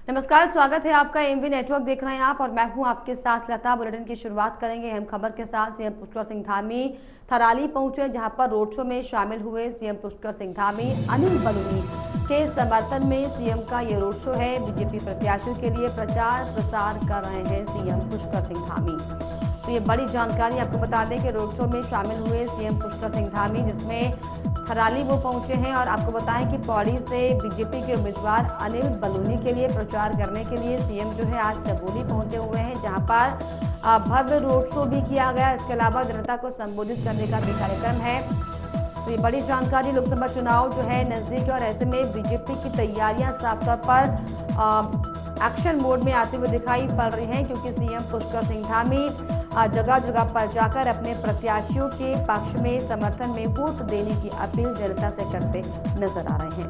नमस्कार, स्वागत है आपका। एमवी नेटवर्क देख रहे हैं आप और मैं हूं आपके साथ लता। बुलेटिन की शुरुआत करेंगे अहम खबर के साथ। सीएम पुष्कर सिंह धामी थराली पहुंचे, जहां पर रोड शो में शामिल हुए सीएम पुष्कर सिंह धामी। अनिल बलूनी के समर्थन में सीएम का ये रोड शो है। बीजेपी प्रत्याशियों के लिए प्रचार प्रसार कर रहे हैं सीएम पुष्कर सिंह धामी। तो ये बड़ी जानकारी आपको बता दें कि रोड शो में शामिल हुए सीएम पुष्कर सिंह धामी, जिसमें थराली वो पहुंचे हैं। और आपको बताएं कि पौड़ी से बीजेपी के उम्मीदवार अनिल बलूनी के लिए प्रचार करने के लिए सीएम जो है आज चमोली पहुंचे हुए हैं, जहां पर भव्य रोड शो भी किया गया। इसके अलावा जनता को संबोधित करने का भी कार्यक्रम है। तो ये बड़ी जानकारी। लोकसभा चुनाव जो है नजदीक है और ऐसे में बीजेपी की तैयारियां साफ तौर पर एक्शन मोड में आते हुए दिखाई पड़ रही हैं, क्योंकि सीएम पुष्कर सिंह धामी जगह जगह पर जाकर अपने प्रत्याशियों के पक्ष में समर्थन में वोट देने की अपील जनता से करते नजर आ रहे हैं।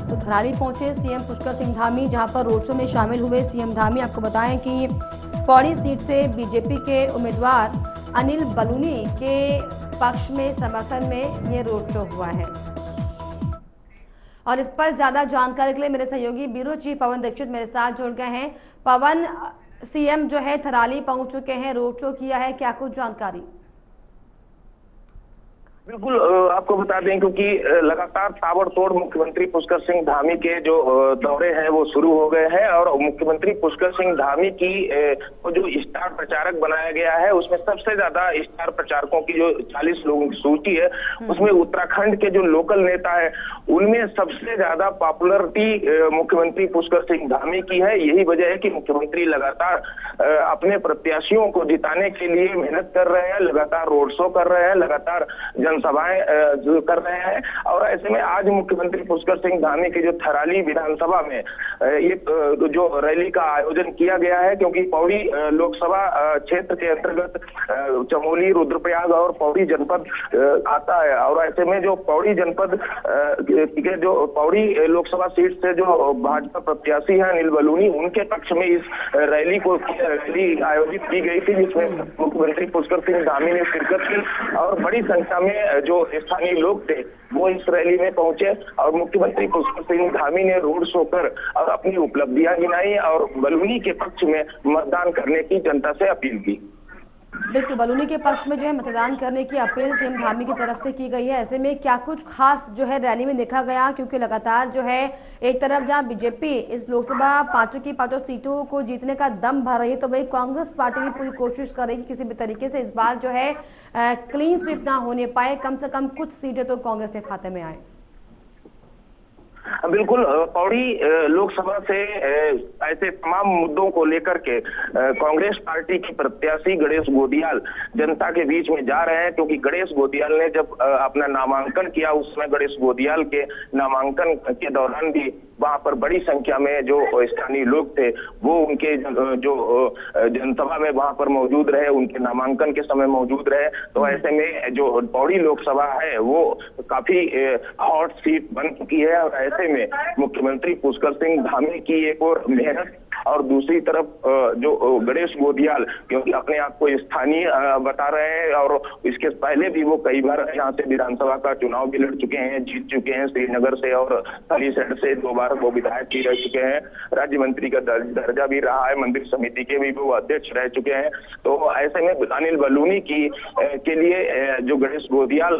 तो थराली पहुंचे सीएम पुष्कर सिंह धामी, जहां पर रोड शो में शामिल हुए सीएम धामी। आपको बताएं कि पौड़ी सीट से बीजेपी के उम्मीदवार अनिल बलूनी के पक्ष में समर्थन में ये रोड शो हुआ है। और इस पर ज्यादा जानकारी के लिए मेरे सहयोगी ब्यूरो चीफ पवन दीक्षित मेरे साथ जुड़ गए हैं। पवन, सीएम जो है थराली पहुंच चुके हैं, रोड शो किया है, क्या कुछ जानकारी? बिल्कुल, आपको बता दें क्योंकि लगातार ताबड़तोड़ मुख्यमंत्री पुष्कर सिंह धामी के जो दौरे हैं वो शुरू हो गए हैं और मुख्यमंत्री पुष्कर सिंह धामी की जो स्टार प्रचारक बनाया गया है, उसमें सबसे ज्यादा स्टार प्रचारकों की जो 40 लोगों की सूची है, उसमें उत्तराखंड के जो लोकल नेता है उनमें सबसे ज्यादा पॉपुलरिटी मुख्यमंत्री पुष्कर सिंह धामी की है। यही वजह है कि मुख्यमंत्री लगातार अपने प्रत्याशियों को जिताने के लिए मेहनत कर रहे हैं, लगातार रोड शो कर रहे हैं, लगातार जनसभाएं कर रहे हैं। और ऐसे में आज मुख्यमंत्री पुष्कर सिंह धामी के जो थराली विधानसभा में एक जो रैली का आयोजन किया गया है, क्योंकि पौड़ी लोकसभा क्षेत्र के अंतर्गत चमोली, रुद्रप्रयाग और पौड़ी जनपद आता है। और ऐसे में जो पौड़ी जनपद के जो पौड़ी लोकसभा सीट से जो भाजपा प्रत्याशी है अनिल बलूनी, उनके पक्ष में इस रैली आयोजित की गई थी, जिसमें मुख्यमंत्री पुष्कर सिंह धामी ने शिरकत की और बड़ी संख्या में जो स्थानीय लोग थे वो इस रैली में पहुंचे और मुख्यमंत्री पुष्कर सिंह धामी ने रोड शो कर और अपनी उपलब्धियां गिनाई और बलूनी के पक्ष में मतदान करने की जनता से अपील की। बिल्कुल, बलूनी के पक्ष में जो है मतदान करने की अपील सीएम धामी की तरफ से की गई है। ऐसे में क्या कुछ खास जो है रैली में देखा गया, क्योंकि लगातार जो है एक तरफ जहां बीजेपी इस लोकसभा पांचों की पांचों सीटों को जीतने का दम भर रही है, तो वही कांग्रेस पार्टी भी पूरी कोशिश करेगी किसी भी तरीके से इस बार जो है क्लीन स्वीप ना होने पाए, कम से कम कुछ सीटें तो कांग्रेस के खाते में आए। बिल्कुल, पौड़ी लोकसभा से ऐसे तमाम मुद्दों को लेकर के कांग्रेस पार्टी की प्रत्याशी गणेश गोदियाल जनता के बीच में जा रहे हैं, क्योंकि गणेश गोदियाल ने जब अपना नामांकन किया, उसमें गणेश गोदियाल के नामांकन के दौरान भी वहां पर बड़ी संख्या में जो स्थानीय लोग थे वो उनके जो जनसभा में वहां पर मौजूद रहे, उनके नामांकन के समय मौजूद रहे। तो ऐसे में जो पौड़ी लोकसभा है वो काफी हॉट सीट बन चुकी है और ऐसे में मुख्यमंत्री पुष्कर सिंह धामी की एक और मेहनत और दूसरी तरफ जो गणेश गोदियाल, क्योंकि अपने आप को स्थानीय बता रहे हैं और इसके पहले भी वो कई बार यहाँ से विधानसभा का चुनाव भी लड़ चुके हैं, जीत चुके हैं श्रीनगर से और थलीसैंण से 2 बार वो विधायक भी रह चुके हैं, राज्य मंत्री का दर्जा भी रहा है, मंदिर समिति के भी वो अध्यक्ष रह चुके हैं। तो ऐसे में अनिल बलूनी की के लिए जो गणेश गोदियाल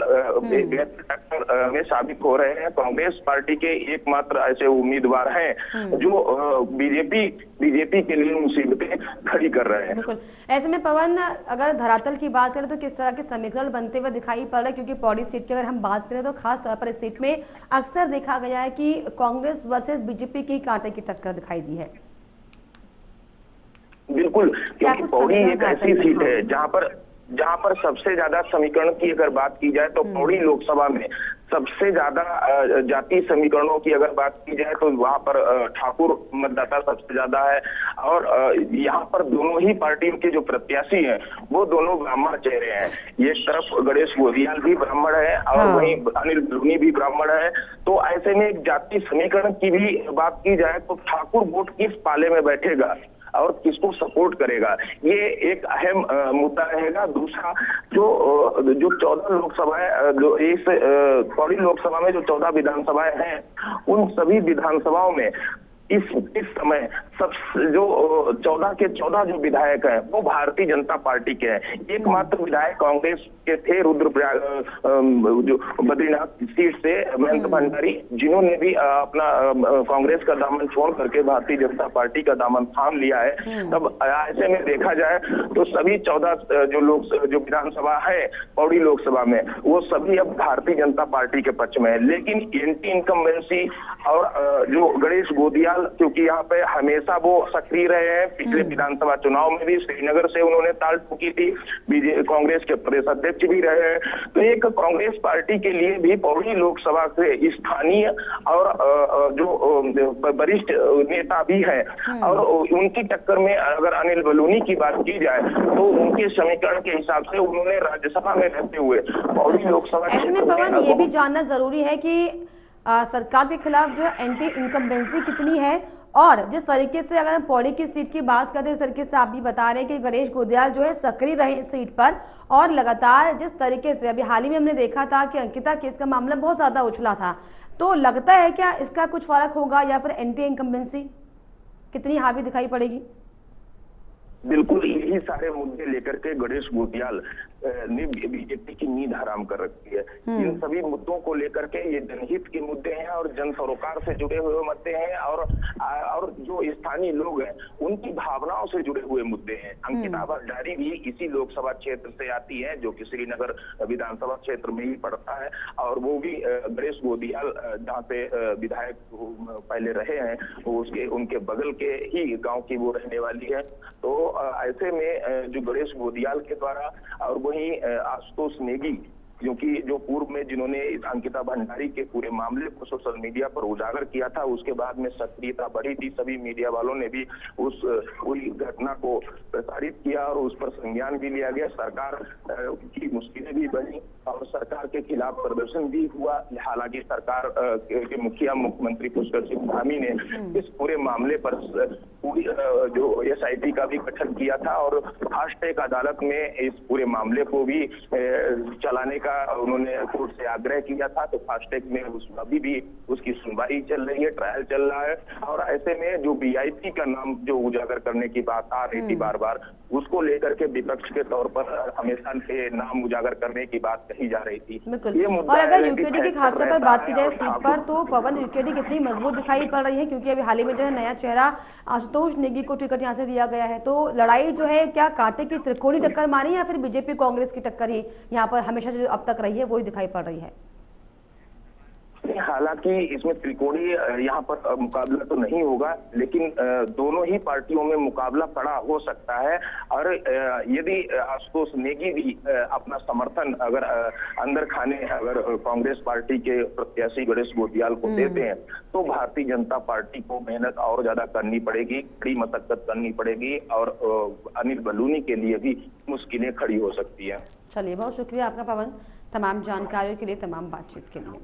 में साबित हो रहे हैं, कांग्रेस पार्टी के एकमात्र ऐसे उम्मीदवार हैं जो बीजेपी के लिए मुसीबतें खड़ी कर रहे हैं। बिल्कुल, ऐसे में पवन, अगर धरातल की बात करें तो किस तरह के समीकरण बनते हुए दिखाई पड़ रहे हैं, क्योंकि पौड़ी सीट की अगर हम बात करें तो खास तौर पर इस सीट में अक्सर देखा गया है कि कांग्रेस वर्सेस बीजेपी की कांटे की टक्कर दिखाई दी है। बिल्कुल, क्योंकि पौड़ी एक ऐसी सीट है जहां पर सबसे ज्यादा समीकरण की अगर बात की जाए तो पौड़ी लोकसभा में सबसे ज्यादा जाति समीकरणों की अगर बात की जाए तो वहां पर ठाकुर मतदाता सबसे ज्यादा है और यहाँ पर दोनों ही पार्टियों के जो प्रत्याशी हैं वो दोनों ब्राह्मण चेहरे हैं। एक तरफ गणेश गोदियाल भी ब्राह्मण है और वहीं अनिल बलूनी भी ब्राह्मण है। तो ऐसे में एक जाति समीकरण की भी बात की जाए तो ठाकुर वोट किस पाले में बैठेगा और किसको सपोर्ट करेगा, ये एक अहम मुद्दा रहेगा। दूसरा जो 14 लोकसभाएं, जो इस पौड़ी लोकसभा में जो 14 विधानसभाएं हैं, उन सभी विधानसभाओं में इस समय सब जो 14 के 14 जो विधायक हैं वो भारतीय जनता पार्टी के हैं। एकमात्र विधायक कांग्रेस के थे रुद्रप्रयाग जो बद्रीनाथ सीट से महेंद्र भंडारी, जिन्होंने भी अपना कांग्रेस का दामन छोड़ करके भारतीय जनता पार्टी का दामन थाम लिया है। तब ऐसे में देखा जाए तो सभी 14 जो विधानसभा है पौड़ी लोकसभा में, वो सभी अब भारतीय जनता पार्टी के पक्ष में है। लेकिन एंटी इनकम्बेंसी और जो गणेश गोदियाल, क्योंकि यहाँ पे हमेशा वो सक्रिय रहे हैं, पिछले विधानसभा चुनाव में भी श्रीनगर से उन्होंने ताल ठोकी थी, कांग्रेस के प्रदेश अध्यक्ष भी रहे हैं। तो एक कांग्रेस पार्टी के लिए भी पौड़ी लोकसभा से स्थानीय और जो वरिष्ठ नेता भी है, और उनकी टक्कर में अगर अनिल बलूनी की बात की जाए तो उनके समीकरण के हिसाब से उन्होंने राज्यसभा में रहते हुए पौड़ी लोकसभा, ऐसे में पवन ये भी जानना जरूरी है कि सरकार के खिलाफ जो एंटी इनकम्बेंसी कितनी है, और जिस तरीके से अगर हम पौड़ी की सीट की बात करते हैं, इस तरीके से आप भी बता रहे हैं कि गणेश गोदियाल जो है सक्रिय रहे इस सीट पर, और लगातार जिस तरीके से अभी हाल ही में हमने देखा था कि अंकिता केस का मामला बहुत ज्यादा उछला था, तो लगता है क्या इसका कुछ फर्क होगा, या फिर एंटी इनकम्बेंसी कितनी हावी दिखाई पड़ेगी? बिल्कुल यही सारे मुद्दे लेकर के गणेश गोदियाल ने बीजेपी की नींद हराम कर रखी है। इन सभी मुद्दों को लेकर के ये जनहित के मुद्दे हैं और जन सरोकार से जुड़े हुए मुद्दे हैं, और जो स्थानीय लोग हैं उनकी भावनाओं से जुड़े हुए मुद्दे हैं। अंकिता भंडारी भी इसी लोकसभा क्षेत्र से आती है, जो कि श्रीनगर विधानसभा क्षेत्र में ही पड़ता है, और वो भी गणेश गोदियाल जहाँ पे विधायक पहले रहे हैं उनके बगल के ही गाँव की वो रहने वाली है। तो ऐसे में जो गणेश गोदियाल के द्वारा, और वहीं आशुतोष नेगी क्योंकि जो पूर्व में जिन्होंने अंकिता भंडारी के पूरे मामले को सोशल मीडिया पर उजागर किया था, उसके बाद में सक्रियता बढ़ी थी, सभी मीडिया वालों ने भी उस पूरी घटना को प्रसारित किया और उस पर संज्ञान भी लिया गया। सरकार की मुश्किलें भी बढ़ी और सरकार के खिलाफ प्रदर्शन भी हुआ। हालांकि सरकार के मुखिया मुख्यमंत्री पुष्कर सिंह धामी ने इस पूरे मामले पर पूरी जो SIT का भी गठन किया था, और फास्ट ट्रैक अदालत में इस पूरे मामले को भी चलाने का उन्होंने कोर्ट से आग्रह किया था। तो फास्ट ट्रैक में अभी भी उसकी सुनवाई चल रही है, ट्रायल चल रहा है, और ऐसे में जो VIP का नाम जो उजागर करने की बात आ रही थी बार बार, उसको लेकर के विपक्ष के तौर पर हमेशा से नाम उजागर करने की बात कही जा रही थी। बिल्कुल। और अगर यूकेडी की खासतौर पर बात की जाए सीट पर, तो पवन यूकेडी कितनी मजबूत दिखाई पड़ रही है, क्योंकि अभी हाल ही में जो है नया चेहरा आशुतोष नेगी को टिकट यहाँ से दिया गया है। तो लड़ाई जो है क्या कांटे की त्रिकोणी टक्कर मारी, या फिर बीजेपी कांग्रेस की टक्कर ही यहाँ पर हमेशा जो अब तक रही है वही दिखाई पड़ रही है? हालांकि इसमें त्रिकोणीय यहाँ पर मुकाबला तो नहीं होगा, लेकिन दोनों ही पार्टियों में मुकाबला कड़ा हो सकता है। और यदि आशुतोष नेगी भी अपना समर्थन अगर अंदर खाने अगर कांग्रेस पार्टी के प्रत्याशी गणेश गोदियाल को देते हैं, तो भारतीय जनता पार्टी को मेहनत और ज्यादा करनी पड़ेगी, कड़ी मशक्कत करनी पड़ेगी, और अनिल बलूनी के लिए भी मुश्किलें खड़ी हो सकती है। चलिए, बहुत शुक्रिया आपका पवन, तमाम जानकारियों के लिए, तमाम बातचीत के लिए।